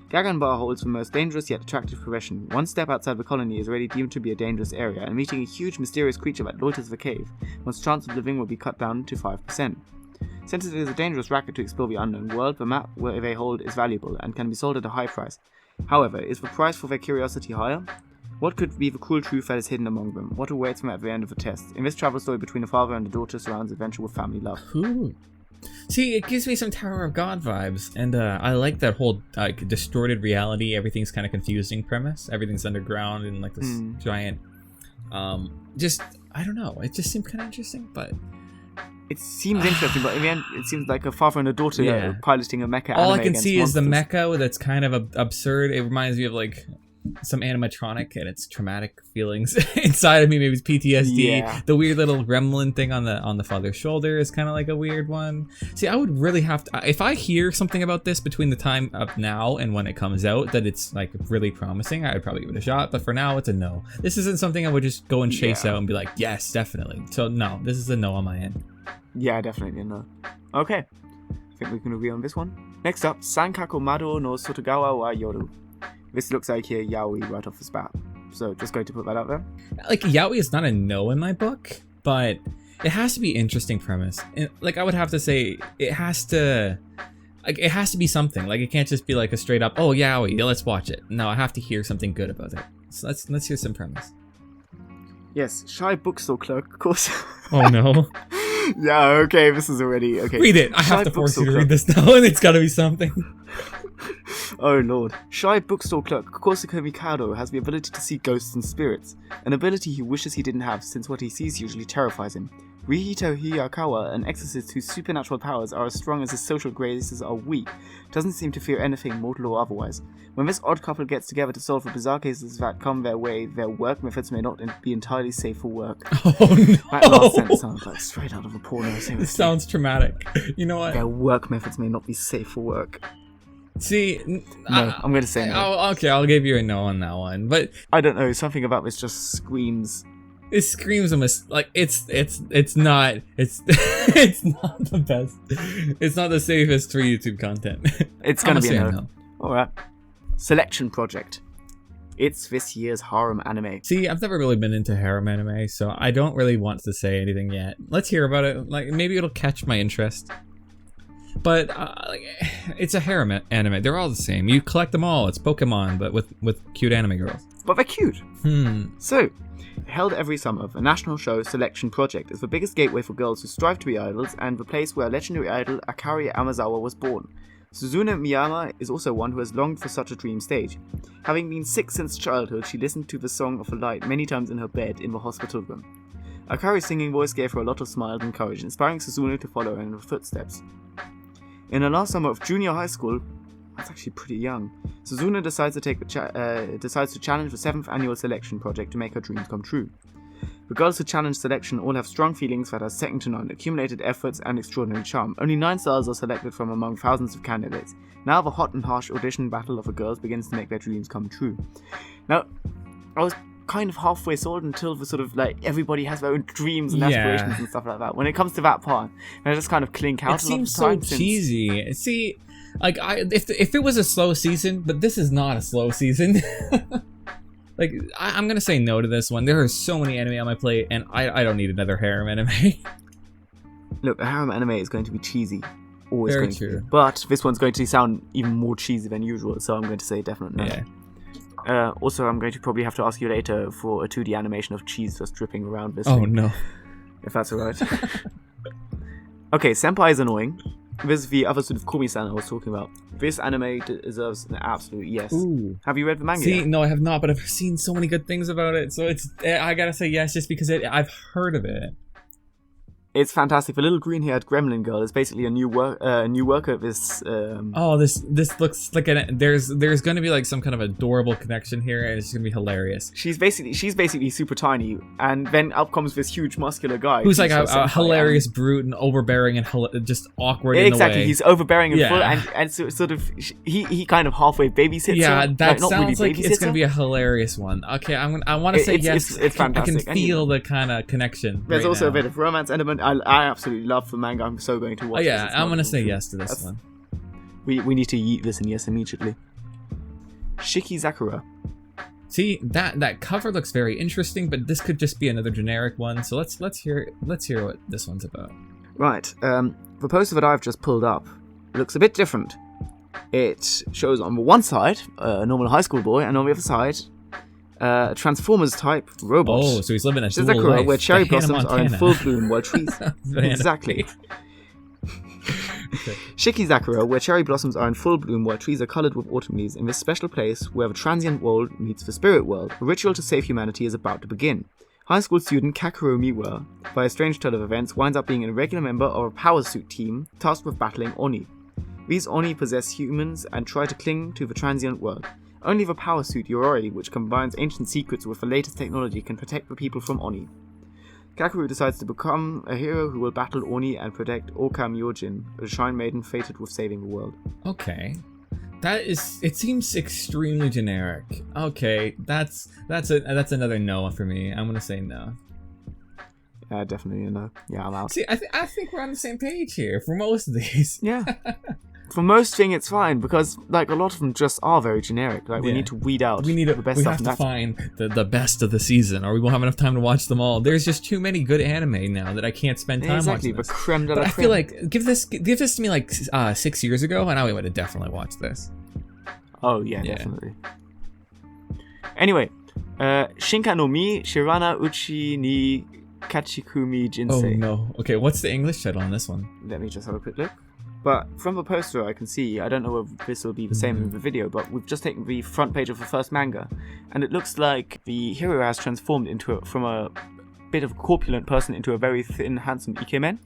Gaganbar holds the most dangerous yet attractive profession. One step outside the colony is already deemed to be a dangerous area, and meeting a huge mysterious creature that loiters the cave, one's chance of living will be cut down to 5%. Since it is a dangerous racket to explore the unknown world, the map where they hold is valuable and can be sold at a high price. However, is the price for their curiosity higher? What could be the cruel truth that is hidden among them? What awaits them at the end of the test? In this travel story between a father and a daughter surrounds adventure with family love. Ooh. See, it gives me some Tower of God vibes, and I like that whole distorted reality, everything's kind of confusing premise. Everything's underground and like this giant, I don't know, it just seemed kind of interesting, but... It seems interesting, but in the end, it seems like a father and a daughter piloting a mecha. All I can see is the mecha that's kind of absurd. It reminds me of like some animatronic and its traumatic feelings inside of me. Maybe it's PTSD. Yeah. The weird little gremlin thing on the father's shoulder is kind of like a weird one. See, I would really have to, if I hear something about this between the time of now and when it comes out that it's like really promising, I'd probably give it a shot. But for now, it's a no. This isn't something I would just go and chase out and be like, yes, definitely. So no, this is a no on my end. Yeah, definitely no. Okay, I think we can agree on this one. Next up, Sankaku Mado no Sotogawa wa Yoru. This looks like a yaoi right off the bat, so just going to put that out there. Like, yaoi is not a no in my book, but it has to be interesting premise. And, like, I would have to say it has to be something. Like, it can't just be like a straight up, oh, yaoi, let's watch it. No, I have to hear something good about it. So let's hear some premise. Yes, shy bookstore clerk, of course. Oh no. Yeah, okay, this is already... Okay. Read it! I have to force you to read this now, and it's gotta be something. Oh lord. Shy bookstore clerk Kosuke Mikado has the ability to see ghosts and spirits, an ability he wishes he didn't have since what he sees usually terrifies him. Rihito Hiyakawa, an exorcist whose supernatural powers are as strong as his social graces are weak, doesn't seem to fear anything, mortal or otherwise. When this odd couple gets together to solve the bizarre cases that come their way, their work methods may not be entirely safe for work. Oh no! That last sentence sounds like straight out of a porno. This sounds traumatic. You know what? Their work methods may not be safe for work. See, No, I'm going to say no. Oh, okay, I'll give you a no on that one. But I don't know. Something about this just screams. it screams like it's not it's not the best. It's not the safest for YouTube content. It's going to be a no. no. All right. Selection Project. It's this year's harem anime. See, I've never really been into harem anime, so I don't really want to say anything yet. Let's hear about it. Like, maybe it'll catch my interest. But it's a harem anime. They're all the same. You collect them all. It's Pokemon, but with cute anime girls. But they're cute. So, held every summer, the national show Selection Project is the biggest gateway for girls who strive to be idols and the place where legendary idol Akari Amazawa was born. Suzune Miyama is also one who has longed for such a dream stage. Having been sick since childhood, she listened to the Song of the Light many times in her bed in the hospital room. Akari's singing voice gave her a lot of smiles and courage, inspiring Suzune to follow in her footsteps. In her last summer of junior high school, that's actually pretty young, Suzune decides to challenge the 7th annual Selection Project to make her dreams come true. The girls who challenge selection all have strong feelings that are second to none, accumulated efforts and extraordinary charm. Only 9 stars are selected from among thousands of candidates. Now the hot and harsh audition battle of the girls begins to make their dreams come true. Now, I was kind of halfway sold until the sort of like everybody has their own dreams and aspirations and stuff like that. When it comes to that part, and I just kind of clink out. It seems so cheesy. See, like if it was a slow season, but this is not a slow season. Like, I'm gonna say no to this one. There are so many anime on my plate, and I don't need another harem anime. Look, a harem anime is going to be cheesy. Always Very going true. to be. But this one's going to sound even more cheesy than usual, so I'm going to say definite no. Yeah. Also, I'm going to probably have to ask you later for a 2D animation of cheese just dripping around this Oh, thing, no. if that's alright. Okay, Senpai is annoying. This is the other sort of Komi-san I was talking about. This anime deserves an absolute yes. Ooh. Have you read the manga See, yet? no, I have not, but I've seen so many good things about it, so I gotta say yes just because I've heard of it. It's fantastic. The little green-haired gremlin girl is basically a new worker at this. Oh, this looks like there's gonna be like some kind of adorable connection here, and it's gonna be hilarious. She's basically super tiny, and then up comes this huge muscular guy who's like a hilarious brute and overbearing and just awkward. Yeah, in exactly. a way. He's overbearing and full, Yeah. and sort of he kind of halfway babysits her. Yeah, that not sounds really like it's gonna her. be a hilarious one. Okay, I want to say yes. It's fantastic. I can feel the kind of connection. There's right also now. a bit of romance element. I absolutely love the manga. I'm so going to watch. Oh yeah, this. I'm gonna say yes to this one. We need to yeet this in yes immediately. Shikizakura. See, that cover looks very interesting, but this could just be another generic one. So let's hear what this one's about. Right. The poster that I've just pulled up looks a bit different. It shows on the one side a normal high school boy, and on the other side Transformers type robot. Oh, so he's living a dual Shikizakura, life. where cherry The Hannah blossoms are in Montana. full bloom while trees. Exactly. Okay. Shikizakura, where cherry blossoms are in full bloom while trees are coloured with autumn leaves, in this special place where the transient world meets the spirit world, a ritual to save humanity is about to begin. High school student Kakeru Miwa, by a strange turn of events, winds up being a regular member of a power suit team tasked with battling Oni. These Oni possess humans and try to cling to the transient world. Only the power suit Yoroi, which combines ancient secrets with the latest technology, can protect the people from Oni. Kakeru decides to become a hero who will battle Oni and protect Oka Myojin, a shrine maiden fated with saving the world. Okay. It seems extremely generic. Okay, that's another no for me. I'm gonna say no. Yeah, definitely a no. Yeah, I'm out. See, I think we're on the same page here for most of these. Yeah. For most thing, it's fine, because like a lot of them just are very generic. Like we need to weed out the best stuff. We have to find the best of the season, or we won't have enough time to watch them all. There's just too many good anime now that I can't spend time watching this. The creme de la But I creme. feel like give this to me like 6 years ago, and I would have definitely watched this. Oh yeah, definitely. Anyway, Shinka no Mi Shirana Uchi ni Kachikumi Jinsei. Oh no. Okay, what's the English title on this one? Let me just have a quick look. But from the poster I can see, I don't know if this will be the same in the video, but we've just taken the front page of the first manga, and it looks like the hero has transformed from a bit of a corpulent person into a very thin, handsome ikemen.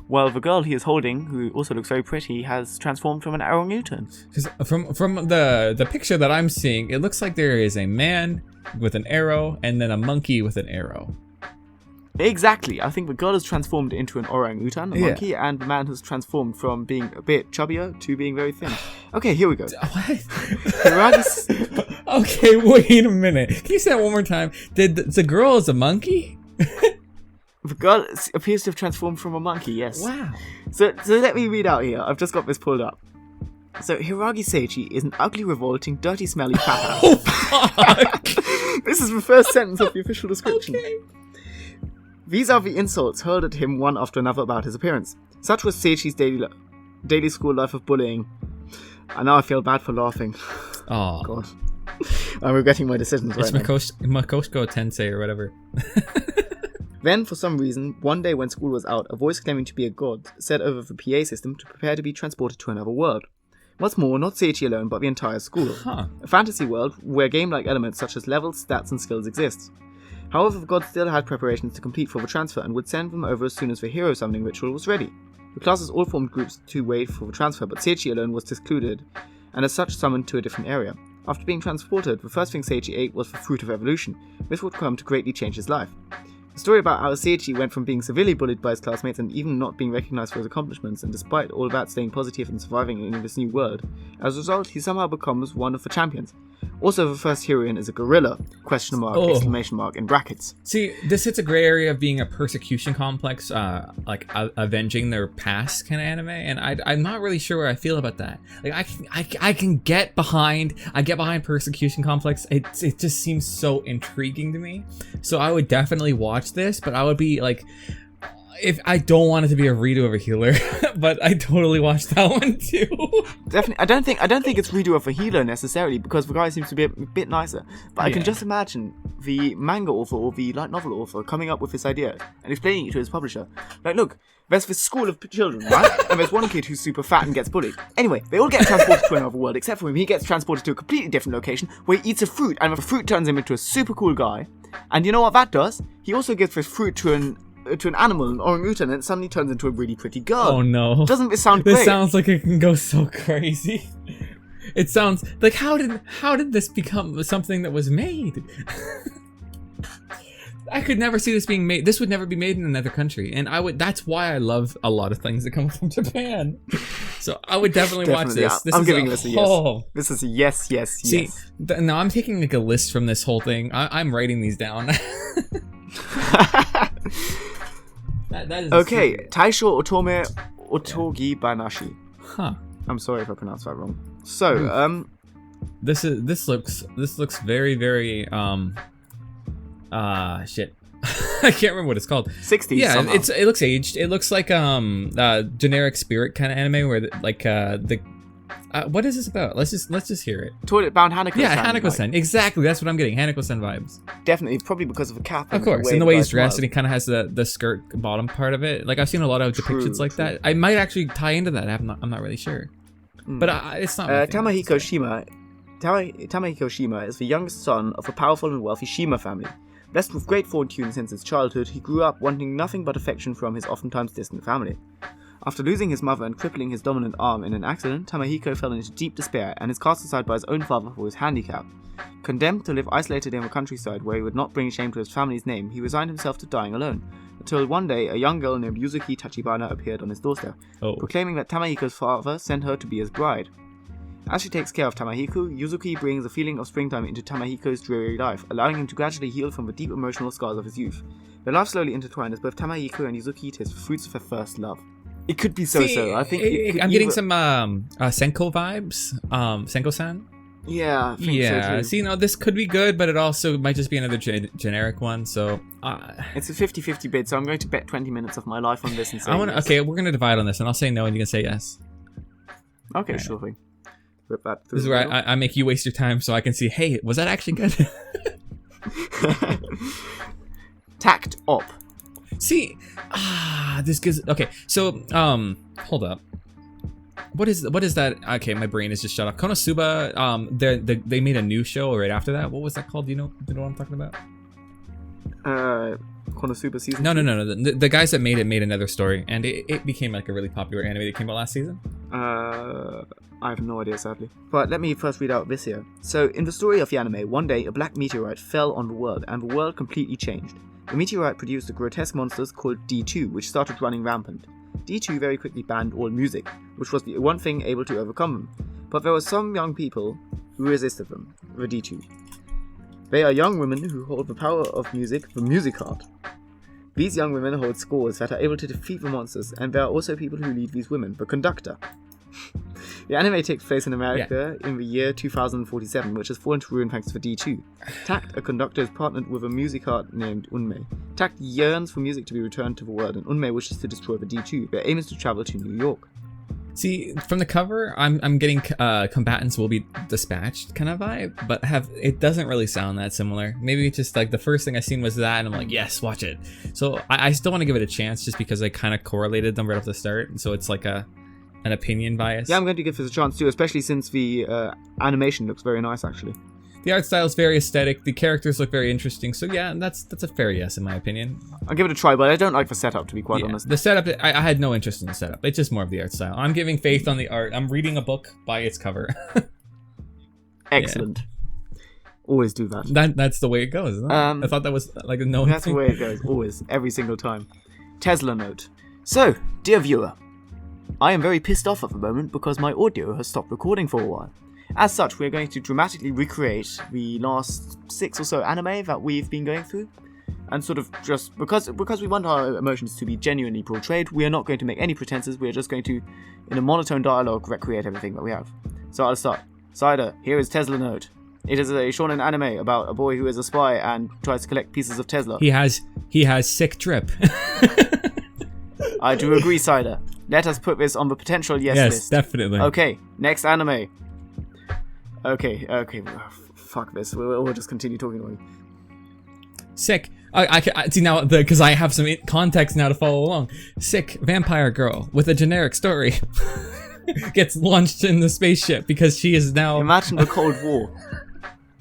While the girl he is holding, who also looks very pretty, has transformed from an orangutan. Because from the picture that I'm seeing, it looks like there is a man with an arrow and then a monkey with an arrow. Exactly. I think the girl has transformed into an orangutan, a monkey, and the man has transformed from being a bit chubbier to being very thin. Okay, here we go. What? Hiragi... Okay, wait a minute. Can you say that one more time? Did the girl is a monkey? The girl appears to have transformed from a monkey, yes. Wow. So let me read out here. I've just got this pulled up. So, Hiragi Seichi is an ugly, revolting, dirty, smelly fat Oh, fuck. This is the first sentence of the official description. Okay. These are the insults hurled at him one after another about his appearance. Such was Seichi's daily school life of bullying. And now I feel bad for laughing. Oh. God. I'm regretting my decisions It's right now. Makoshiko Tensei or whatever. Then, for some reason, one day when school was out, a voice claiming to be a god said over the PA system to prepare to be transported to another world. What's more, not Seichi alone, but the entire school. Huh. A fantasy world where game-like elements such as levels, stats, and skills exist. However, the god still had preparations to complete for the transfer and would send them over as soon as the hero summoning ritual was ready. The classes all formed groups to wait for the transfer, but Seichi alone was excluded, and as such summoned to a different area. After being transported, the first thing Seichi ate was the fruit of evolution. This would come to greatly change his life. The story about how Seichi went from being severely bullied by his classmates and even not being recognized for his accomplishments, and despite all that staying positive and surviving in this new world. As a result, he somehow becomes one of the champions. Also, the first heroine is a gorilla, question mark, exclamation mark, in brackets. See, this hits a gray area of being a persecution complex, like avenging their past kind of anime, and I'm not really sure where I feel about that. Like, I can get behind, persecution complex. It just seems so intriguing to me. So I would definitely watch this, but I would be like, if I don't want it to be a redo of a healer, but I totally watched that one too. Definitely, I don't think it's redo of a healer necessarily, because the guy seems to be a bit nicer. But I can just imagine the manga author or the light novel author coming up with this idea and explaining it to his publisher. Like, look, there's this school of children, right? And there's one kid who's super fat and gets bullied. Anyway, they all get transported to another world, except for him. He gets transported to a completely different location where he eats a fruit, and the fruit turns him into a super cool guy. And you know what that does? He also gives this fruit to an animal, an orangutan, and it suddenly turns into a really pretty girl. Oh no. Doesn't this sound great? This sounds like it can go so crazy. It sounds like, how did this become something that was made? I could never see this being made. This would never be made in another country, and that's why I love a lot of things that come from Japan. So I would definitely watch this. I'm giving this a yes. This is a yes. See, now I'm taking like a list from this whole thing. I'm writing these down. That is okay, Taishou Otome Otogibanashi. Huh. I'm sorry if I pronounced that wrong. So, this looks very, very shit. I can't remember what it's called. 60s. Yeah, somehow. it looks aged. It looks like generic Spirit kind of anime where what is this about? Let's just hear it. Toilet bound Hanako-san. Yeah, Hanako-san. Exactly. That's what I'm getting. Hanako-san vibes. Definitely, probably because of the cap. Of course, and the way he's dressed, and he kind of has the skirt bottom part of it. Like, I've seen a lot of depictions like that. I might actually tie into that. I'm not really sure. But it's not. Tamahiko Shima is the youngest son of a powerful and wealthy Shima family. Blessed with great fortune since his childhood, he grew up wanting nothing but affection from his oftentimes distant family. After losing his mother and crippling his dominant arm in an accident, Tamahiko fell into deep despair and is cast aside by his own father for his handicap. Condemned to live isolated in the countryside where he would not bring shame to his family's name, he resigned himself to dying alone, until one day a young girl named Yuzuki Tachibana appeared on his doorstep, proclaiming that Tamahiko's father sent her to be his bride. As she takes care of Tamahiko, Yuzuki brings a feeling of springtime into Tamahiko's dreary life, allowing him to gradually heal from the deep emotional scars of his youth. Their lives slowly intertwine as both Tamahiko and Yuzuki taste the fruits of their first love. It could be so-so. I think I'm getting some Senko vibes. Senko-san. Yeah, I think so too. See, this could be good, but it also might just be another generic one. So it's a 50-50 bid. So I'm going to bet 20 minutes of my life on this and say yes. Okay, we're gonna divide on this, and I'll say no, and you can say yes. Okay, right. Sure thing. Rip that through. This is where I make you waste your time, so I can see. Hey, was that actually good? Tact op. See, this gives. Okay, so hold up. What is that? Okay, my brain is just shut off. Konosuba. They made a new show right after that. What was that called? Do you know what I'm talking about? Konosuba season. No. The guys that made it made another story, and it became like a really popular anime that came out last season. I have no idea, sadly. But let me first read out this here. So, in the story of the anime, one day a black meteorite fell on the world, and the world completely changed. A meteorite produced the grotesque monsters called D2, which started running rampant. D2 very quickly banned all music, which was the one thing able to overcome them. But there were some young people who resisted them, the D2. They are young women who hold the power of music, the music art. These young women hold scores that are able to defeat the monsters, and there are also people who lead these women, the conductor. The anime takes place in America in the year 2047, which has fallen to ruin thanks to D2. Tact, a conductor, is partnered with a music art named Unmei. Tact yearns for music to be returned to the world, and Unmei wishes to destroy the D2. Their aim is to travel to New York. See, from the cover, I'm getting combatants will be dispatched kind of vibe, but it doesn't really sound that similar. Maybe it's just like the first thing I seen was that, and I'm like, yes, watch it. So I still want to give it a chance, just because I kind of correlated them right off the start. So it's like an opinion bias. Yeah, I'm going to give this a chance too, especially since the animation looks very nice, actually. The art style is very aesthetic. The characters look very interesting. So yeah, that's a fair yes in my opinion. I'll give it a try, but I don't like the setup, to be quite honest. The setup, I had no interest in the setup. It's just more of the art style. I'm giving faith on the art. I'm reading a book by its cover. Excellent. Yeah. Always do that. That's the way it goes, isn't it? I thought that was like a no. That's the way it goes, always, every single time. Tesla note. So, dear viewer, I am very pissed off at the moment because my audio has stopped recording for a while. As such, we're going to dramatically recreate the last 6 or so anime that we've been going through. And sort of just, because we want our emotions to be genuinely portrayed, we are not going to make any pretenses, we are just going to, in a monotone dialogue, recreate everything that we have. So I'll start. Cider, here is Tesla Note. It is a shonen anime about a boy who is a spy and tries to collect pieces of Tesla. He has sick drip. I do agree, Cider. Let us put this on the potential yes list. Yes, definitely. Okay, next anime. Okay, fuck this. We'll just continue talking. Sick. I see now because I have some context now to follow along. Sick vampire girl with a generic story gets launched in the spaceship because she is now. Imagine the Cold War.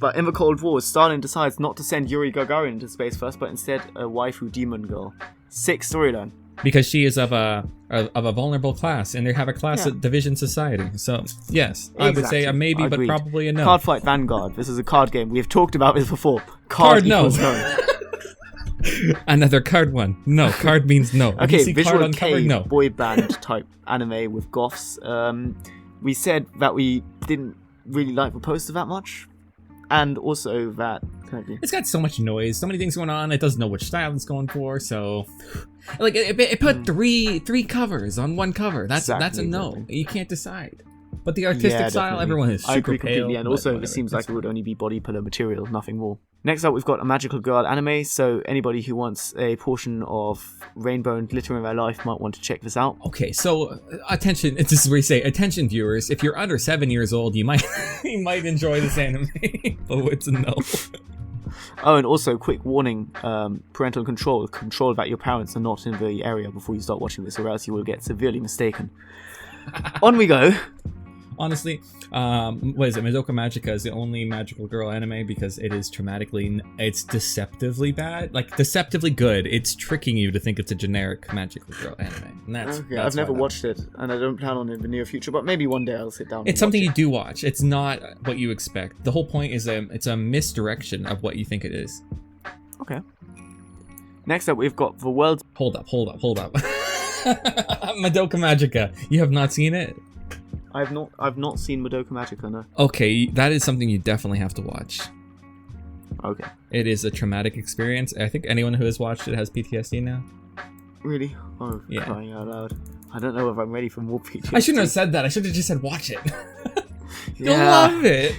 But in the Cold War, Stalin decides not to send Yuri Gagarin into space first, but instead a waifu demon girl. Sick storyline. Because she is of a vulnerable class, and they have a class division society. So yes, exactly. I would say a maybe, Agreed. But probably a no. Cardfight Vanguard. This is a card game. We have talked about this before. Card no. Another card one. No, card means no. Okay, visual K no. Boy band type anime with goths. We said that we didn't really like the poster that much, and also that it's got so much noise, so many things going on. It doesn't know which style it's going for. So, like, it put three covers on one cover. That's a no. Exactly. You can't decide. But the artistic style, everyone is super I agree completely, pale, and also it seems like it would only be body pillow material, nothing more. Next up, we've got a magical girl anime, so anybody who wants a portion of rainbow and glitter in their life might want to check this out. Okay, so attention, this is where you say, attention viewers, if you're under 7 years old, you might enjoy this anime. Oh, it's a no. Oh, and also, quick warning, parental control that your parents are not in the area before you start watching this, or else you will get severely mistaken. On we go. Honestly, what is it? Madoka Magica is the only magical girl anime because it is it's deceptively bad, like deceptively good. It's tricking you to think it's a generic magical girl anime. And that's I've never watched it, and I don't plan on it in the near future. But maybe one day I'll sit down. It's something you do watch. It's not what you expect. The whole point is it's a misdirection of what you think it is. Okay. Next up, we've got the world's. Hold up. Madoka Magica. You have not seen it? I've not seen Madoka Magica, no. Okay, that is something you definitely have to watch. Okay. It is a traumatic experience. I think anyone who has watched it has PTSD now. Really? Oh, yeah. Crying out loud. I don't know if I'm ready for more PTSD. I shouldn't have said that. I should have just said watch it. You'll love it.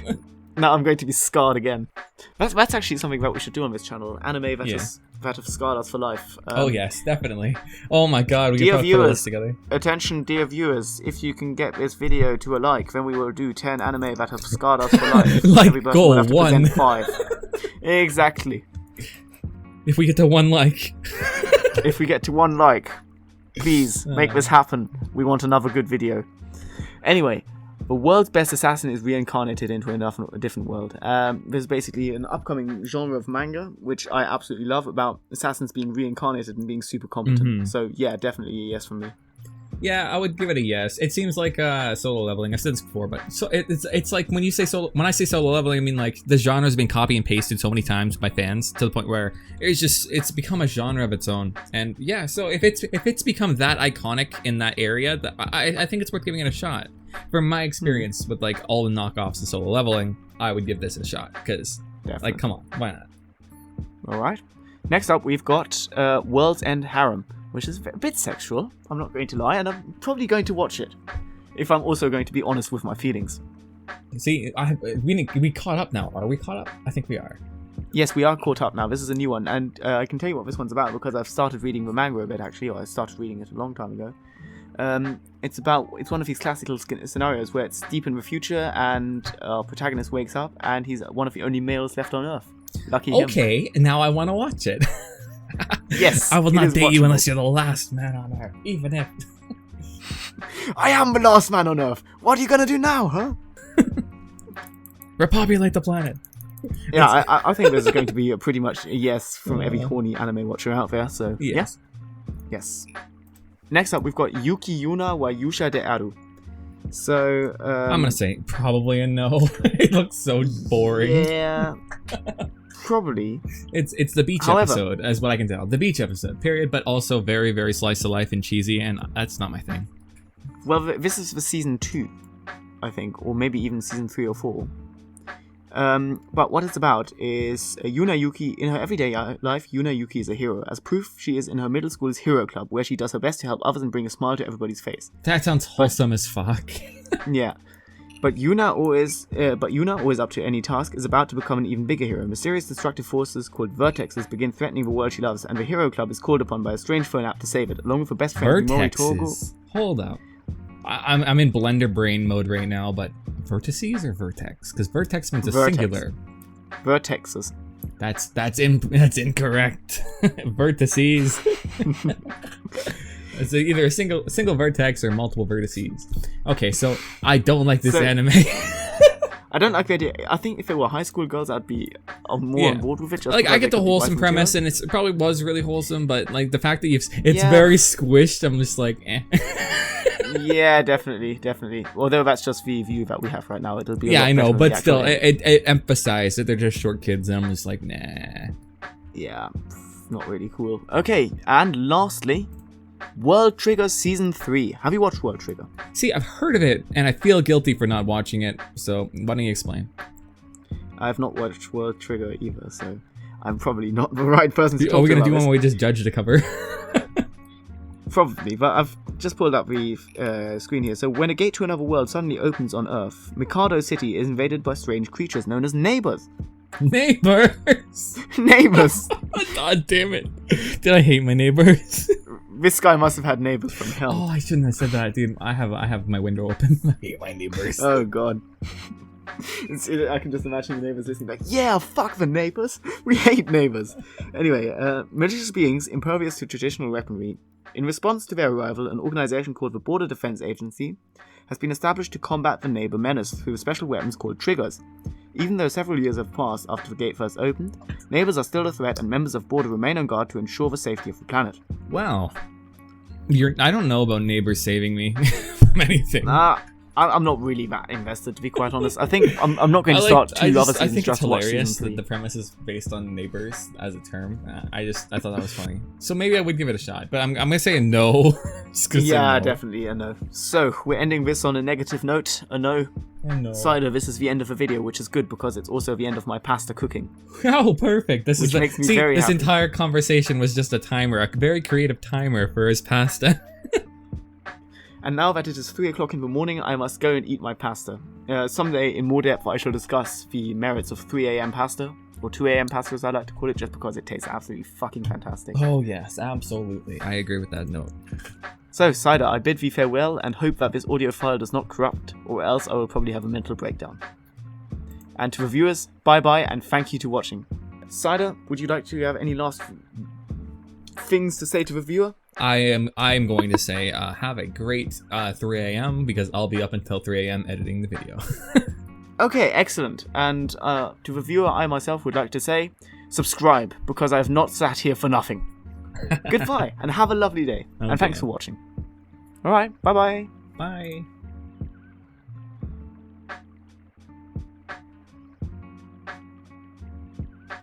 Now I'm going to be scarred again. That's actually something that we should do on this channel. Anime that have scarred us for life. Oh yes, definitely. Oh my god, we can put this together. Attention, dear viewers, if you can get this video to a like, then we will do 10 anime that have scarred us for life. Like goal 1. 5. Exactly. If we get to 1 like. If we get to 1 like, please make this happen. We want another good video. Anyway. The world's best assassin is reincarnated into a different world. There's basically an upcoming genre of manga, which I absolutely love, about assassins being reincarnated and being super competent. Mm-hmm. So yeah, definitely a yes from me. Yeah, I would give it a yes. It seems like solo leveling. I've said this before, but so it's like when you say solo. When I say solo leveling, I mean like the genre's been copy and pasted so many times by fans to the point where it's become a genre of its own. And yeah, so if it's become that iconic in that area, I think it's worth giving it a shot. From my experience with like all the knockoffs of solo leveling, I would give this a shot because like come on, why not? All right. Next up, we've got World's End Harem, which is a bit sexual, I'm not going to lie, and I'm probably going to watch it, if I'm also going to be honest with my feelings. See, we caught up now. Are we caught up? I think we are. Yes, we are caught up now. This is a new one, and I can tell you what this one's about because I've started reading the manga a bit, actually, or I started reading it a long time ago. It's one of these classical scenarios where it's deep in the future, and our protagonist wakes up, and he's one of the only males left on Earth. Lucky him. Okay, now I want to watch it. Yes, I will not date you unless you're the last man on Earth, even if... I am the last man on Earth! What are you gonna do now, huh? Repopulate the planet! Yeah, I think this is going to be pretty much a yes from every horny anime watcher out there, so yes. Yes. Next up, we've got Yuki Yuna wa Yusha de Aru. So, I'm gonna say probably a no. It looks so boring. Yeah... Probably. It's the beach episode, as what I can tell. The beach episode, period, but also very, very slice of life and cheesy, and that's not my thing. Well, this is for season 2, I think, or maybe even season 3 or 4. But what it's about is Yuna Yuki, in her everyday life, Yuna Yuki is a hero. As proof, she is in her middle school's hero club, where she does her best to help others and bring a smile to everybody's face. That sounds wholesome as fuck. Yeah. But Yuna, always up to any task, is about to become an even bigger hero. Mysterious destructive forces called Vertexes begin threatening the world she loves, and the Hero Club is called upon by a strange phone app to save it, along with her best friend Vertexes? Hold up. I'm in Blender brain mode right now, but vertices or vertex? Because vertex means a singular. Vertexes. That's incorrect. Vertices. It's either a single vertex or multiple vertices. Okay, so I don't like this anime. I don't like the idea. I think if it were high school girls, I'd be more on board with it. Just like I get the wholesome premise, and it probably was really wholesome, but like the fact that it's very squished, I'm just like, eh. Yeah, definitely. Although that's just the view that we have right now. It'll be I know, but still, it emphasized that they're just short kids, and I'm just like, nah. Yeah, not really cool. Okay, and lastly, World Trigger Season 3. Have you watched World Trigger? See, I've heard of it, and I feel guilty for not watching it, so why don't you explain? I've not watched World Trigger either, so I'm probably not the right person to talk about. Are we going to do one where we just judge the cover? Probably, but I've just pulled up the screen here. So when a gate to another world suddenly opens on Earth, Mikado City is invaded by strange creatures known as neighbors. Neighbors? Neighbors! God damn it. Did I hate my neighbors? This guy must have had neighbors from hell. Oh, I shouldn't have said that, dude. I have my window open. I hate my neighbors. Oh, God. I can just imagine the neighbors listening like, yeah, fuck the neighbors. We hate neighbors. Anyway, malicious beings impervious to traditional weaponry. In response to their arrival, an organization called the Border Defense Agency has been established to combat the neighbor menace through special weapons called triggers. Even though several years have passed after the gate first opened, neighbors are still a threat and members of Border remain on guard to ensure the safety of the planet. Wow. I don't know about neighbors saving me from anything. I'm not really that invested, to be quite honest. I think I'm not going to start two other seasons. I think just it's to watch hilarious season 3. that the premise is based on neighbors as a term. I thought that was funny. So maybe I would give it a shot, but I'm gonna say a no. Yeah, definitely a no. So we're ending this on a negative note. A no. No. Cider, this is the end of the video, which is good because it's also the end of my pasta cooking. Oh, perfect. This makes me very happy. Entire conversation was just a timer, a very creative timer for his pasta. And now that it is 3 o'clock in the morning, I must go and eat my pasta. Someday, in more depth, I shall discuss the merits of 3 a.m. pasta, or 2 a.m. pasta as I like to call it, just because it tastes absolutely fucking fantastic. Oh yes, absolutely. I agree with that note. So, Cider, I bid thee farewell and hope that this audio file does not corrupt, or else I will probably have a mental breakdown. And to the viewers, bye-bye and thank you to watching. Cider, would you like to have any last things to say to the viewer? I am going to say have a great 3 a.m. because I'll be up until 3 a.m. editing the video. Okay, excellent. And to the viewer, I myself would like to say subscribe because I have not sat here for nothing. Goodbye and have a lovely day. Okay. And thanks for watching. All right, bye-bye. Bye.